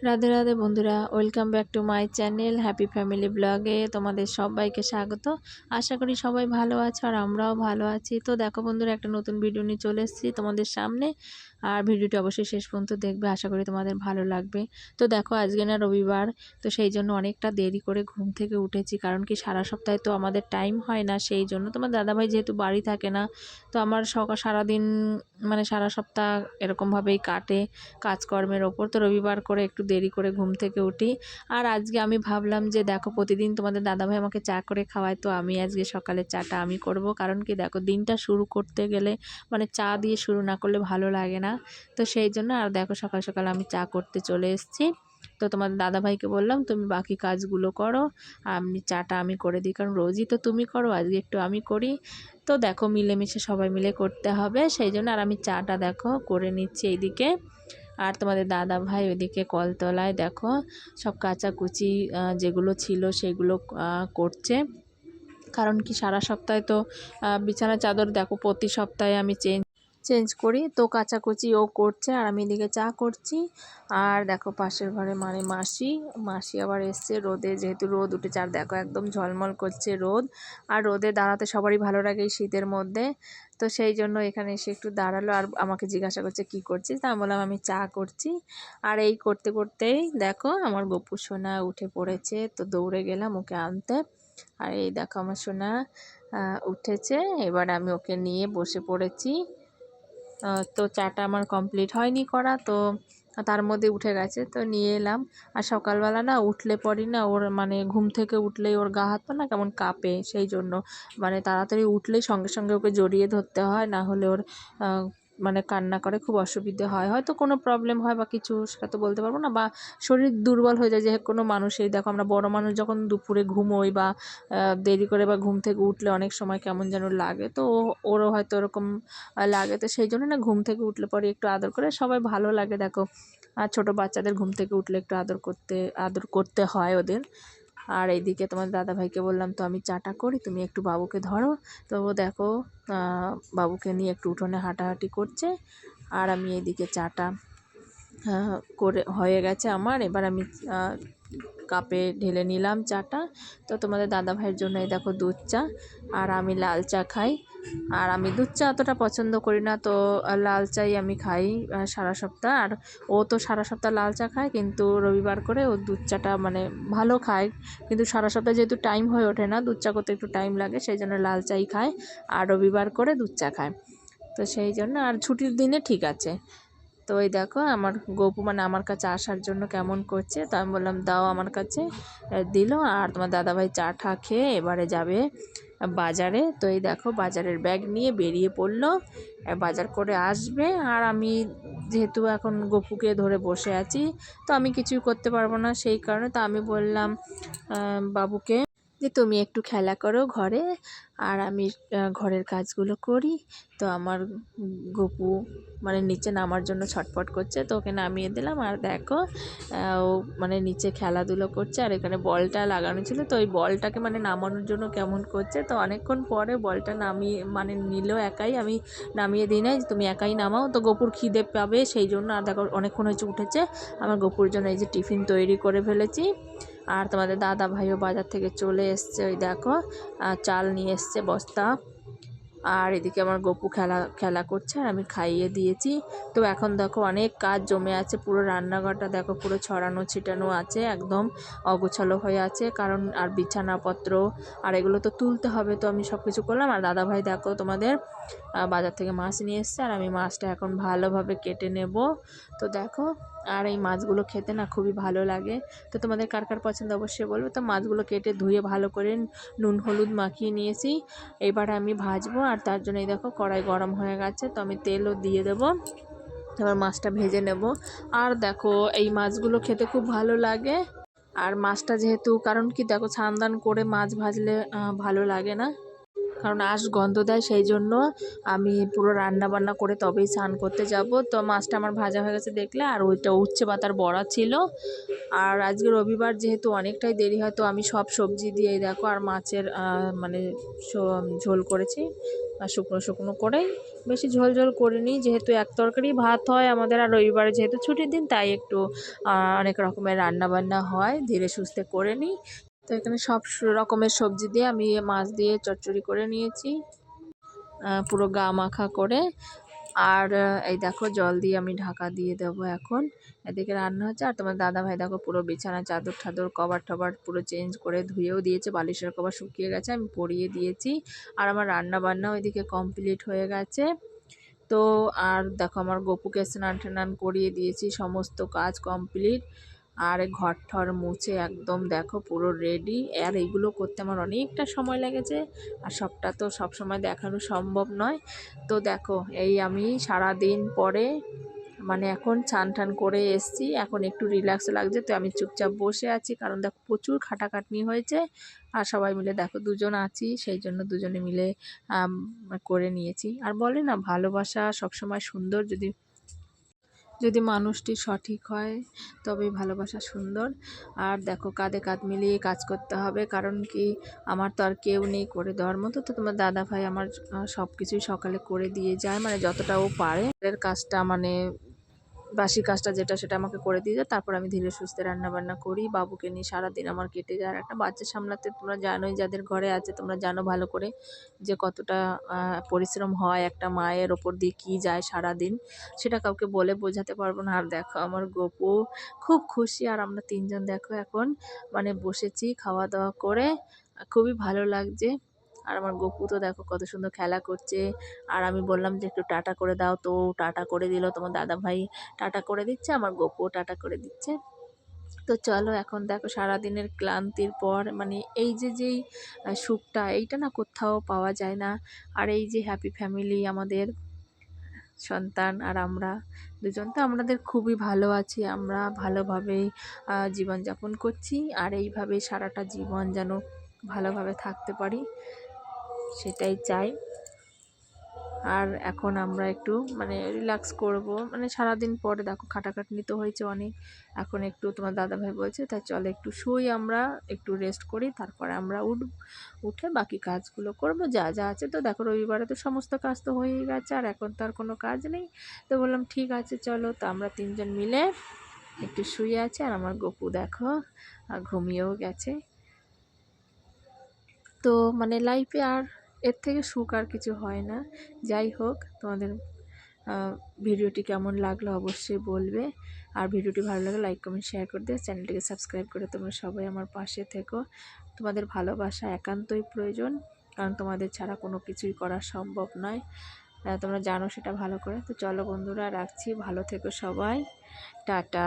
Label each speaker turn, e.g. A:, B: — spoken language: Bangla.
A: রাধে রাধে বন্ধুরা, welcome back to my channel happy family ব্লগে তোমাদের সবাইকে স্বাগত। আশা করি সবাই ভালো আছো আর আমরাও ভালো আছি। তো দেখো বন্ধুরা, একটা নতুন ভিডিও নিয়ে চলে এসেছি তোমাদের সামনে। আর ভিডিওটি অবশ্যই শেষ পর্যন্ত দেখবে, আশা করি তোমাদের ভালো লাগবে। তো দেখো, আজকে না রবিবার, তো সেই জন্য অনেকটা দেরি করে ঘুম থেকে উঠেছি। কারণ কি, সারা সপ্তাহে তো আমাদের টাইম হয় না, সেই জন্য। তোমার দাদাভাই যেহেতু বাড়ি থাকে না, তো আমার সারাদিন মানে সারা সপ্তাহ এরকমভাবেই কাটে কাজকর্মের ওপর। তো রবিবার করে একটু দেরি করে ঘুম থেকে উঠি। আর আজকে আমি ভাবলাম যে দেখো, প্রতিদিন তোমাদের দাদাভাই আমাকে চা করে খাওয়ায়, তো আমি আজকে সকালের চাটা আমি করব। কারণ কি দেখো, দিনটা শুরু করতে গেলে মানে চা দিয়ে শুরু না করলে ভালো লাগে না। তো সেই জন্য আর দেখো, সকাল সকাল আমি চা করতে চলে এসেছি। তো তোমাদের দাদাভাইকে বললাম, তুমি বাকি কাজগুলো করো, আমি চাটা আমি করে দিই, কারণ রোজই তো তুমি করো, আজকে একটু আমি করি। তো দেখো, মিলেমিশে সবাই মিলে করতে হবে, সেই জন্য। আর আমি চাটা দেখো করে নিচ্ছি এইদিকে। আর তোমাদের দাদা ভাই ওইদিকে কলতলায় দেখো সব কাচাকুচি যেগুলো ছিল সেগুলো করছে। কারণ কি, সারা সপ্তাহে তো বিছানা চাদর দেখো প্রতি সপ্তাহে আমি চেঞ্জ করি, তো কাচাকুচি ও করছে আর আমি এদিকে চা করছি। আর দেখো, পাশের ঘরে মানে মাসি মাসি আবার এসছে রোদে, যেহেতু রোদ উঠেছে। আর দেখো, একদম ঝলমল করছে রোদ। আর রোদে দাঁড়াতে সবারই ভালো লাগে এই শীতের মধ্যে। তো সেই জন্য এখানে এসে একটু দাঁড়ালো আর আমাকে জিজ্ঞাসা করছে কি করছিস, তা আমি বললাম আমি চা করছি। আর এই করতে করতেই দেখো আমার গপু সোনা উঠে পড়েছে, তো দৌড়ে গেলাম ওকে আনতে। আর এই দেখো আমার সোনা উঠেছে, এবার আমি ওকে নিয়ে বসে পড়েছি। তো চাটা আমার কমপ্লিট হয়নি করা, তো তার মধ্যে উঠে গেছে, তো নিয়ে এলাম। আর সকালবেলা না উঠলে পরই না ওর মানে ঘুম থেকে উঠলেই ওর গা হাত পা না কেমন কাঁপে, সেই জন্য মানে তাড়াতাড়ি উঠলেই সঙ্গে সঙ্গে ওকে জড়িয়ে ধরতে হয়, না হলে ওর মানে কান্না করে, খুব অসুবিধে হয়। হয়তো কোনো প্রবলেম হয় বা কিছু, সেটা তো বলতে পারবো না, বা শরীর দুর্বল হয়ে যায় যে কোনো মানুষের। দেখো, আমরা বড় মানুষ যখন দুপুরে ঘুমোই বা দেরি করে বা ঘুম থেকে উঠলে অনেক সময় কেমন যেন লাগে, তো ওরও হয়তো ওরকম লাগে। তো সেই জন্য না ঘুম থেকে উঠলে পরে একটু আদর করে সবাই ভালো লাগে। দেখো, আর ছোটো বাচ্চাদের ঘুম থেকে উঠলে একটু আদর করতে হয় ওদের। আর এইদিকে তোমার দাদাভাইকে বললাম, তো আমি চাটা করি, তুমি একটু বাবুকে ধরো। তো দেখো, বাবুকে নিয়ে একটু উঠোনে হাঁটাহাঁটি করছে। আর আমি এইদিকে চাটা করে হয়ে গেছে আমার, এবার আমি কাপে ঢেলে নিলাম চাটা। তো তোমাদের দাদাভাইয়ের জন্য এই দেখো দুধ চা, আর আমি লাল চা খাই। আর আমি দুধ চা অতটা পছন্দ করি না, তো লাল চাই আমি খাই সারা সপ্তাহ। আর ও তো সারা সপ্তাহ লাল চা খায়, কিন্তু রবিবার করে ও দুধ চাটা মানে ভালো খায়। কিন্তু সারা সপ্তাহ যেহেতু টাইম হয়ে ওঠে না, দুধ চা করতে একটু টাইম লাগে, সেই জন্য লাল চাই খায়। আর রবিবার করে দুধ চা খায়, তো সেই জন্য। আর ছুটির দিনে ঠিক আছে। তো ওই দেখো আমার গপু মানে আমার কাছে আসার জন্য কেমন করছে, তো আমি বললাম দাও আমার কাছে, দিল। আর তোমার দাদাভাই চা ঠা খেয়ে এবারে যাবে বাজারে। তো এই দেখো, বাজারের ব্যাগ নিয়ে বেরিয়ে পড়লো, বাজার করে আসবে। আর আমি যেহেতু এখন গপুকে ধরে বসে আছি, তো আমি কিছুই করতে পারবো না, সেই কারণে তো আমি বললাম বাবুকে যে তুমি একটু খেলা করো ঘরে, আর আমি ঘরের কাজগুলো করি। তো আমার গপু মানে নিচে নামার জন্য ছটফট করছে, তো ওকে নামিয়ে দিলাম। আর দেখো, ও মানে নিচে খেলাধুলো করছে। আর এখানে বলটা লাগানো ছিল, তো ওই বলটাকে মানে নামানোর জন্য কেমন করছে। তো অনেকক্ষণ পরে বলটা নামিয়ে মানে নিল একাই, আমি নামিয়ে দিই নাই, তুমি একাই নামাও। তো গপুর খিদে পাবে সেই জন্য। আর দেখো, অনেকক্ষণ হয়েছে উঠেছে, আমার গপুর জন্য এই যে টিফিন তৈরি করে ফেলেছি। আর তোমাদের দাদা ভাইও বাজার থেকে চলে এসছে, ওই দেখো চাল নিয়ে এসছে বস্তা। আর এদিকে আমার গপু খেলা করছে, আর আমি খাইয়ে দিয়েছি। তো এখন দেখো অনেক কাজ জমে আছে, পুরো রান্নাঘরটা দেখো পুরো ছড়ানো ছিটানো আছে, একদম অগোছালো হয়ে আছে। কারণ আর বিছানাপত্র আর এগুলো তো তুলতে হবে, তো আমি সব কিছু করলাম। আর দাদাভাই দেখো তোমাদের বাজার থেকে মাছ নিয়ে এসছে, আর আমি মাছটা এখন ভালোভাবে কেটে নেব। তো দেখো, আর এই মাছগুলো খেতে না খুবই ভালো লাগে। তো তোমাদের কার কার পছন্দ অবশ্যই বলবে। তো মাছগুলো কেটে ধুয়ে ভালো করে নুন হলুদ মাখিয়ে নিয়েছি, এবার আমি ভাজবো। আর তার জন্য এই দেখো কড়াই গরম হয়ে গেছে, তো আমি তেলও দিয়ে দেবো, এবার মাছটা ভেজে নেব। আর দেখো, এই মাছগুলো খেতে খুব ভালো লাগে। আর মাছটা যেহেতু, কারণ কি দেখো, ছানদান করে মাছ ভাজলে ভালো লাগে না, কারণ আঁশ গন্ধ দেয়, সেই জন্য আমি পুরো রান্না বান্না করে তবেই স্নান করতে যাব। তো মাছটা আমার ভাজা হয়ে গেছে দেখলে, আর ওইটা উচ্ছে পাতার বড়া ছিল। আর আজকে রবিবার যেহেতু অনেকটাই দেরি হয়, তো আমি সব সবজি দিয়ে দেখো আর মাছের মানে ঝোল করেছি। শুকনো শুকনো করেই, বেশি ঝোল ঝোল করিনি, যেহেতু এক তরকারি ভাত হয় আমাদের, আর রবিবারে যেহেতু ছুটির দিন তাই একটু অনেক রকমের রান্না বান্না হয়, ধীরে সুস্থে করে নিই। তো এখানে সব রকমের সবজি দিয়ে আমি মাছ দিয়ে চচ্চড়ি করে নিয়েছি, পুরো গা মাখা করে। আর এই দেখো জল দিয়ে আমি ঢাকা দিয়ে দেবো এখন। এদিকে রান্না হচ্ছে, আর তোমার দাদা ভাই দেখো পুরো বিছানা চাদর ঠাদর কভার টভার পুরো চেঞ্জ করে ধুয়েও দিয়েছে, বালিশের কভার শুকিয়ে গেছে, আমি পরিয়ে দিয়েছি। আর আমার রান্না বান্না ওইদিকে কমপ্লিট হয়ে গেছে। তো আর দেখো আমার গপুকে স্নান টান করিয়ে দিয়েছি, সমস্ত কাজ কমপ্লিট। আর ঘর ঠর মুছে একদম দেখো পুরো রেডি। আর এইগুলো করতে আমার অনেকটা সময় লেগেছে, আর সবটা তো সব সময় দেখানো সম্ভব নয়। তো দেখো এই আমি সারা দিন পরে মানে এখন চান টান করে এসছি, এখন একটু রিল্যাক্স লাগছে, তো আমি চুপচাপ বসে আছি, কারণ দেখো প্রচুর খাটাখাটনি হয়েছে। আর সবাই মিলে দেখো দুজন আছি, সেই জন্য দুজনে মিলে করে নিয়েছি। আর বলে না ভালোবাসা সবসময় সুন্দর, যদি যদি মানুষটি সঠিক হয় তবেই ভালোবাসা সুন্দর। আর দেখো কাঁধে কাঁধ মিলিয়ে কাজ করতে হবে, কারণ কি আমার তো আর কেউ নেই করে দেওয়ার মতো। তো তোমার দাদা ভাই আমার সব কিছুই সকালে করে দিয়ে যায়, মানে যতটা ও পারে এর কাজটা, মানে বাসি কাজটা যেটা সেটা আমাকে করে দিয়ে যায়। তারপর আমি ধীরে সুস্থে রান্নাবান্না করি, বাবুকে নিয়ে সারাদিন আমার কেটে যায়। আর একটা বাচ্চা সামলাতে তোমরা জানোই, যাদের ঘরে আছে তোমরা জানো ভালো করে যে কতটা পরিশ্রম হয় একটা মায়ের ওপর দিয়ে কী যায় সারাদিন, সেটা কাউকে বলে বোঝাতে পারবো না। আর দেখো আমার গপু খুব খুশি, আর আমরা তিনজন দেখো এখন মানে বসেছি খাওয়া দাওয়া করে, খুবই ভালো লাগছে। আর আমার গপু তো দেখো কত সুন্দর খেলা করছে। আর আমি বললাম যে একটু টাটা করে দাও, তো টাটা করে দিল। তোমার দাদা ভাই টাটা করে দিচ্ছে, আমার গপুও টাটা করে দিচ্ছে। তো চলো এখন দেখো সারাদিনের ক্লান্তির পর মানে এই যে যেই সুখটা, এইটা না কোথাও পাওয়া যায় না। আর এই যে হ্যাপি ফ্যামিলি, আমাদের সন্তান আর আমরা দুজন তো আমাদের খুবই ভালো আছি, আমরা ভালোভাবেই জীবনযাপন করছি। আর এইভাবে সারাটা জীবন যেন ভালোভাবে থাকতে পারি, সেটাই চাই। আর এখন আমরা একটু মানে রিল্যাক্স করব, মানে সারাদিন পরে দেখো খাটাখাটনি তো হয়েছে অনেক। এখন একটু তোমার দাদাভাই বলছে তাই চলে একটু শুই, আমরা একটু রেস্ট করি, তারপরে আমরা উঠে বাকি কাজগুলো করব যা যা আছে। তো দেখো রবিবারে তো সমস্ত কাজ তো হয়েই গেছে, আর এখন তো আর কোনো কাজ নেই। তো বললাম ঠিক আছে চলো, তো আমরা তিনজন মিলে একটু শুয়ে আছি। আর আমার গপু দেখো ঘুমিয়েও গেছে। তো মানে লাইফে আর এর থেকে সুখ আর কিছু হয় না। যাই হোক, তোমাদের ভিডিওটি কেমন লাগলো অবশ্যই বলবে। আর ভিডিওটি ভালো লাগলে লাইক কমেন্ট শেয়ার করে দিয়ে চ্যানেলটিকে সাবস্ক্রাইব করে তোমরা সবাই আমার পাশে থেকো। তোমাদের ভালোবাসা একান্তই প্রয়োজন, কারণ তোমাদের ছাড়া কোনো কিছুই করা সম্ভব নয়, তোমরা জানো সেটা ভালো করে। তো চলো বন্ধুরা রাখছি, ভালো থেকো সবাই, টাটা।